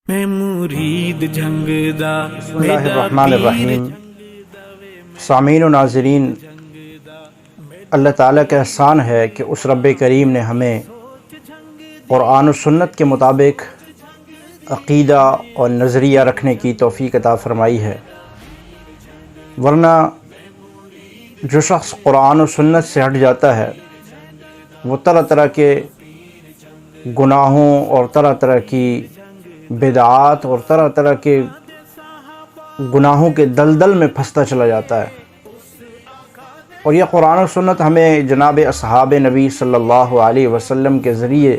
میں مرید جنگ دا بسم اللہ الرحمن الرحیم۔ سامعین و ناظرین، اللہ تعالیٰ کا احسان ہے کہ اس رب کریم نے ہمیں قرآن و سنت کے مطابق عقیدہ اور نظریہ رکھنے کی توفیق عطا فرمائی ہے، ورنہ جو شخص قرآن و سنت سے ہٹ جاتا ہے وہ طرح طرح کے گناہوں اور طرح طرح کی بدعات اور طرح طرح کے گناہوں کے دلدل میں پھنستا چلا جاتا ہے۔ اور یہ قرآن و سنت ہمیں جناب اصحاب نبی صلی اللہ علیہ وسلم کے ذریعے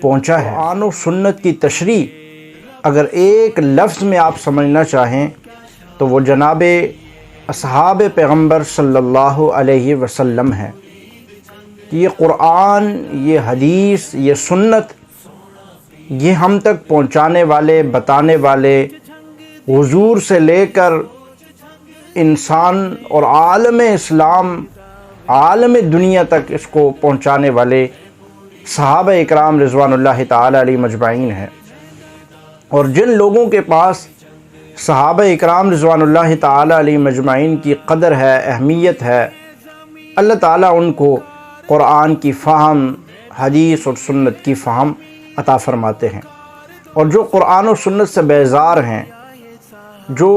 پہنچا ہے۔ قرآن و سنت کی تشریح اگر ایک لفظ میں آپ سمجھنا چاہیں تو وہ جناب اصحاب پیغمبر صلی اللہ علیہ وسلم ہے کہ یہ قرآن، یہ حدیث، یہ سنت، یہ ہم تک پہنچانے والے، بتانے والے، حضور سے لے کر انسان اور عالم اسلام، عالم دنیا تک اس کو پہنچانے والے صحابہ اکرام رضوان اللہ تعالی علیہ مجمعین ہیں۔ اور جن لوگوں کے پاس صحابہ اکرام رضوان اللہ تعالی علیہ مجمعین کی قدر ہے، اہمیت ہے، اللہ تعالیٰ ان کو قرآن کی فہم، حدیث اور سنت کی فہم عطا فرماتے ہیں۔ اور جو قرآن و سنت سے بیزار ہیں، جو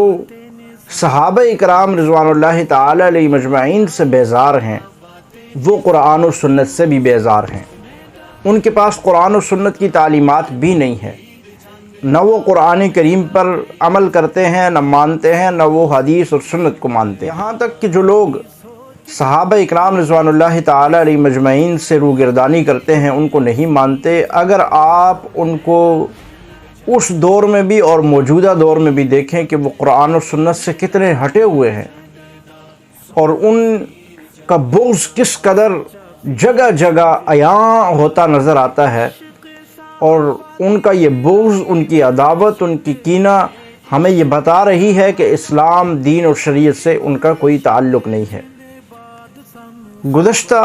صحابہ اکرام رضوان اللہ تعالی علیہ مجمعین سے بیزار ہیں، وہ قرآن و سنت سے بھی بیزار ہیں۔ ان کے پاس قرآن و سنت کی تعلیمات بھی نہیں ہے، نہ وہ قرآن کریم پر عمل کرتے ہیں، نہ مانتے ہیں، نہ وہ حدیث اور سنت کو مانتے ہیں۔ یہاں تک کہ جو لوگ صحابہ اکرام رضوان اللہ تعالی علیہ مجمعین سے روگردانی کرتے ہیں، ان کو نہیں مانتے۔ اگر آپ ان کو اس دور میں بھی اور موجودہ دور میں بھی دیکھیں کہ وہ قرآن و سنت سے کتنے ہٹے ہوئے ہیں اور ان کا بغض کس قدر جگہ جگہ عیاں ہوتا نظر آتا ہے، اور ان کا یہ بغض، ان کی عداوت، ان کی کینہ ہمیں یہ بتا رہی ہے کہ اسلام، دین اور شریعت سے ان کا کوئی تعلق نہیں ہے۔ گزشتہ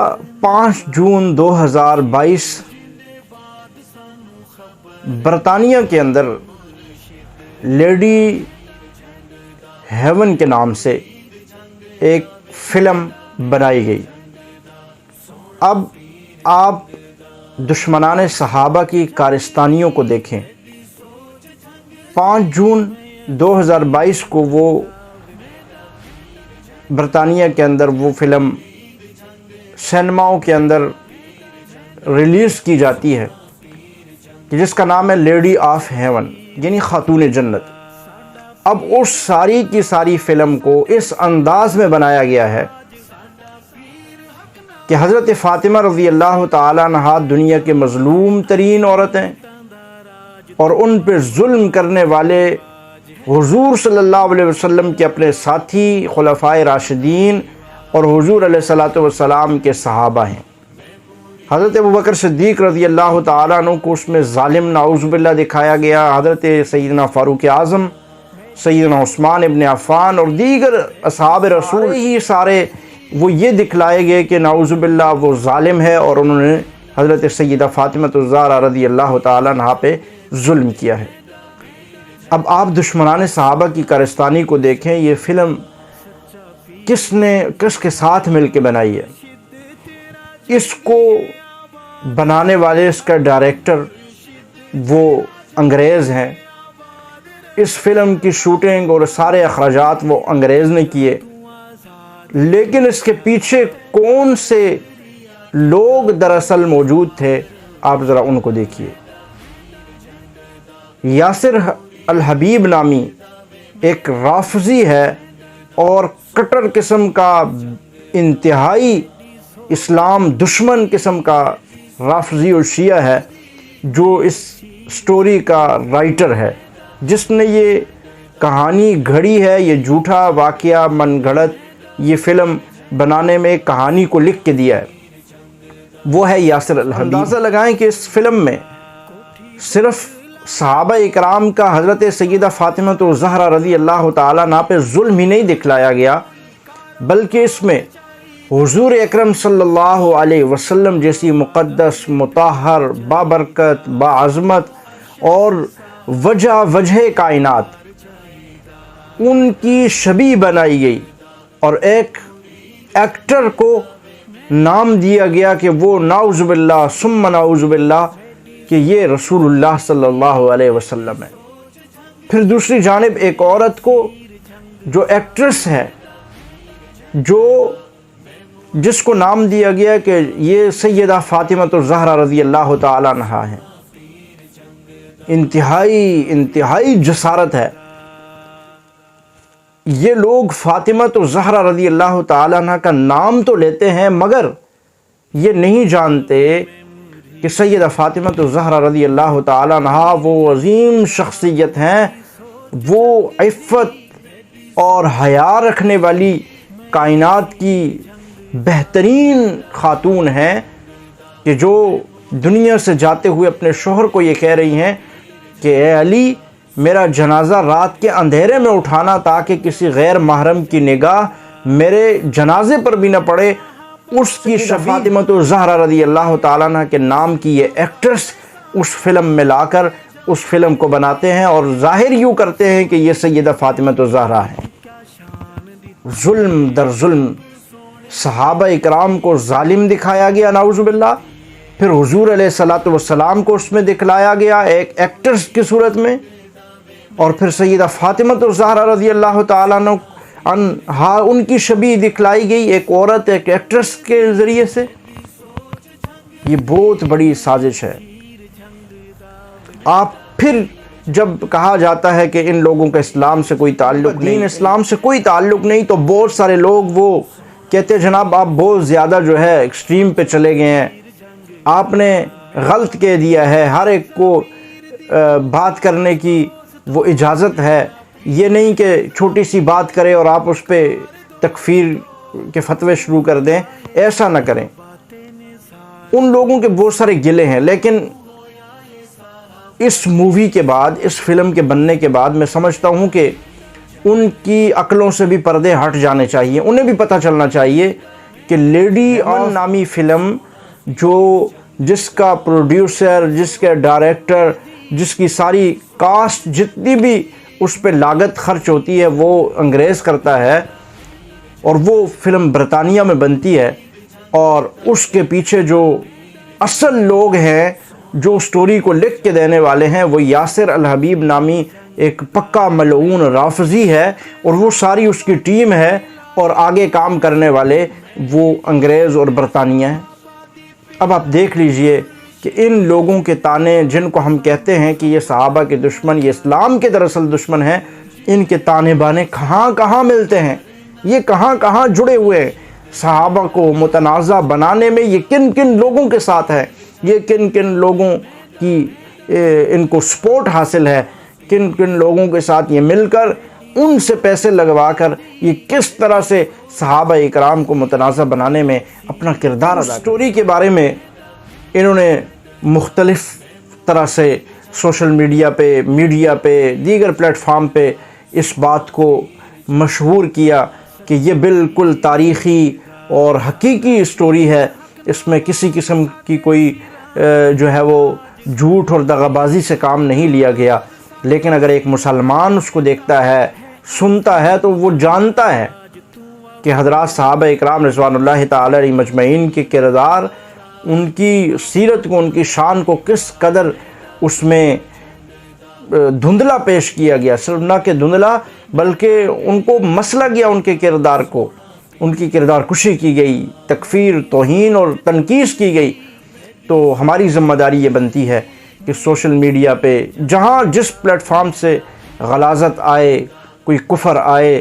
5 جون 2022 برطانیہ کے اندر لیڈی ہیون کے نام سے ایک فلم بنائی گئی۔ اب آپ دشمنان صحابہ کی کارستانیوں کو دیکھیں۔ 5 جون 2022 کو وہ برطانیہ کے اندر وہ فلم سینماؤں کے اندر ریلیز کی جاتی ہے کہ جس کا نام ہے لیڈی آف ہیون، یعنی خاتون جنت۔ اب اس ساری کی ساری فلم کو اس انداز میں بنایا گیا ہے کہ حضرت فاطمہ رضی اللہ تعالی عنہا دنیا کے مظلوم ترین عورتیں اور ان پہ ظلم کرنے والے حضور صلی اللہ علیہ وسلم کے اپنے ساتھی خلفائے راشدین اور حضور علیہ الصلوۃ والسلام کے صحابہ ہیں۔ حضرت ابوبکر صدیق رضی اللہ تعالیٰ عنہ کو اس میں ظالم نعوذ باللہ دکھایا گیا، حضرت سیدنا فاروق اعظم، سیدنا عثمان ابن عفان اور دیگر اصحاب رسول ہی سارے وہ یہ دکھلائے گئے کہ نعوذ باللہ وہ ظالم ہے اور انہوں نے حضرت سیدہ فاطمہ الزہرا رضی اللہ تعالیٰ عنہا پہ ظلم کیا ہے۔ اب آپ دشمنان صحابہ کی کارستانی کو دیکھیں، یہ فلم کس کے ساتھ مل کے بنائی ہے؟ اس کو بنانے والے، اس کا ڈائریکٹر وہ انگریز ہیں۔ اس فلم کی شوٹنگ اور سارے اخراجات وہ انگریز نے کیے، لیکن اس کے پیچھے کون سے لوگ دراصل موجود تھے، آپ ذرا ان کو دیکھیے۔ یاسر الحبیب نامی ایک رافضی ہے اور کٹر قسم کا، انتہائی اسلام دشمن قسم کا رافضی اور شیعہ ہے، جو اس سٹوری کا رائٹر ہے، جس نے یہ کہانی گھڑی ہے، یہ جھوٹا واقعہ من گھڑت یہ فلم بنانے میں کہانی کو لکھ کے دیا ہے، وہ ہے یاسر الحبیب۔ اندازہ لگائیں کہ اس فلم میں صرف صحابہ اکرام کا حضرت سیدہ فاطمہ الزہرا رضی اللہ تعالیٰ عنہا پہ ظلم ہی نہیں دکھلایا گیا، بلکہ اس میں حضور اکرم صلی اللہ علیہ وسلم جیسی مقدس، مطہر، بابرکت، باعظمت اور وجہ کائنات، ان کی شبیہ بنائی گئی اور ایک ایکٹر کو نام دیا گیا کہ وہ نعوذ باللہ ثم نعوذ باللہ کہ یہ رسول اللہ صلی اللہ علیہ وسلم ہے۔ پھر دوسری جانب ایک عورت کو جو ایکٹریس ہے، جس کو نام دیا گیا کہ یہ سیدہ فاطمہ الزہرا رضی اللہ تعالی عنہا ہے۔ انتہائی جسارت ہے۔ یہ لوگ فاطمہ الزہرا رضی اللہ تعالی عنہا کا نام تو لیتے ہیں مگر یہ نہیں جانتے کہ سیدہ فاطمہ الزہرا رضی اللہ تعالی عنہا وہ عظیم شخصیت ہیں، وہ عفت اور حیا رکھنے والی کائنات کی بہترین خاتون ہیں کہ جو دنیا سے جاتے ہوئے اپنے شوہر کو یہ کہہ رہی ہیں کہ اے علی، میرا جنازہ رات کے اندھیرے میں اٹھانا تاکہ کسی غیر محرم کی نگاہ میرے جنازے پر بھی نہ پڑے۔ اس کی فاطمہ الزہرا رضی اللہ تعالیٰ عنہ کے نام کی یہ ایکٹریس اس فلم میں لا کر اس فلم کو بناتے ہیں اور ظاہر یوں کرتے ہیں کہ یہ سیدہ فاطمہ الزہرا ہے۔ ظلم در ظلم، صحابہ اکرام کو ظالم دکھایا گیا نعوذ باللہ، پھر حضور علیہ الصلوۃ والسلام کو اس میں دکھلایا گیا ایک ایکٹرس کی صورت میں، اور پھر سیدہ فاطمہ الزہرا رضی اللہ تعالیٰ عنہا ان کی شبیہ دکھلائی گئی ایک عورت، ایک ایکٹرس کے ذریعے سے۔ یہ بہت بڑی سازش ہے۔ آپ پھر جب کہا جاتا ہے کہ ان لوگوں کا اسلام سے کوئی تعلق نہیں، اسلام سے کوئی تعلق نہیں، تو بہت سارے لوگ وہ کہتے ہیں جناب آپ بہت زیادہ جو ہے ایکسٹریم پہ چلے گئے ہیں، آپ نے غلط کہہ دیا ہے، ہر ایک کو بات کرنے کی وہ اجازت ہے، یہ نہیں کہ چھوٹی سی بات کرے اور آپ اس پہ تکفیر کے فتوے شروع کر دیں، ایسا نہ کریں۔ ان لوگوں کے بہت سارے گلے ہیں، لیکن اس مووی کے بعد، اس فلم کے بننے کے بعد میں سمجھتا ہوں کہ ان کی عقلوں سے بھی پردے ہٹ جانے چاہیے۔ انہیں بھی پتہ چلنا چاہیے کہ لیڈی آن نامی فلم جس کا پروڈیوسر، جس کے ڈائریکٹر، جس کی ساری کاسٹ جتنی بھی اس پہ لاگت خرچ ہوتی ہے وہ انگریز کرتا ہے، اور وہ فلم برطانیہ میں بنتی ہے، اور اس کے پیچھے جو اصل لوگ ہیں جو سٹوری کو لکھ کے دینے والے ہیں وہ یاسر الحبیب نامی ایک پکا ملعون رافضی ہے، اور وہ ساری اس کی ٹیم ہے، اور آگے کام کرنے والے وہ انگریز اور برطانیہ ہیں۔ اب آپ دیکھ لیجئے کہ ان لوگوں کے تانے، جن کو ہم کہتے ہیں کہ یہ صحابہ کے دشمن، یہ اسلام کے دراصل دشمن ہیں، ان کے تانے بانے کہاں ملتے ہیں، یہ کہاں جڑے ہوئے ہیں۔ صحابہ کو متنازع بنانے میں یہ کن لوگوں کے ساتھ ہے، یہ کن لوگوں کی ان کو سپورٹ حاصل ہے، کن لوگوں کے ساتھ یہ مل کر ان سے پیسے لگوا کر یہ کس طرح سے صحابہ اکرام کو متنازع بنانے میں اپنا کردار ادا کرتے ہیں۔ سٹوری کے بارے میں انہوں نے مختلف طرح سے سوشل میڈیا پہ دیگر پلیٹ فارم پہ اس بات کو مشہور کیا کہ یہ بالکل تاریخی اور حقیقی سٹوری ہے، اس میں کسی قسم کی کوئی جو ہے وہ جھوٹ اور دغابازی سے کام نہیں لیا گیا۔ لیکن اگر ایک مسلمان اس کو دیکھتا ہے، سنتا ہے، تو وہ جانتا ہے کہ حضرات صحابہ اکرام رضوان اللہ تعالی علیہ مجمعین کے کردار، ان کی سیرت کو، ان کی شان کو کس قدر اس میں دھندلا پیش کیا گیا، صرف نہ کہ دھندلا بلکہ ان کو مسلا گیا، ان کے کردار کو، ان کی کردار کشی کی گئی، تکفیر، توہین اور تنقیص کی گئی۔ تو ہماری ذمہ داری یہ بنتی ہے کہ سوشل میڈیا پہ جہاں جس پلیٹ فارم سے غلاظت آئے، کوئی کفر آئے،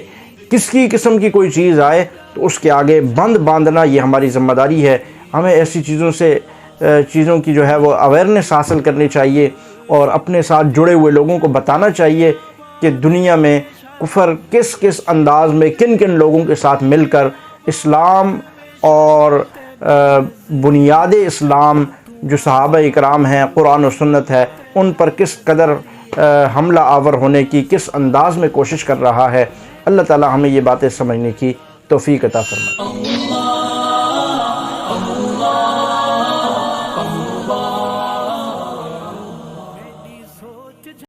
کسی قسم کی کوئی چیز آئے، تو اس کے آگے بند باندھنا یہ ہماری ذمہ داری ہے۔ ہمیں ایسی چیزوں کی جو ہے وہ اویئرنیس حاصل کرنی چاہیے، اور اپنے ساتھ جڑے ہوئے لوگوں کو بتانا چاہیے کہ دنیا میں کفر کس انداز میں کن لوگوں کے ساتھ مل کر اسلام اور بنیاد اسلام جو صحابہ اکرام ہیں، قرآن و سنت ہے، ان پر کس قدر حملہ آور ہونے کی کس انداز میں کوشش کر رہا ہے۔ اللہ تعالی ہمیں یہ باتیں سمجھنے کی توفیق عطا فرمائے۔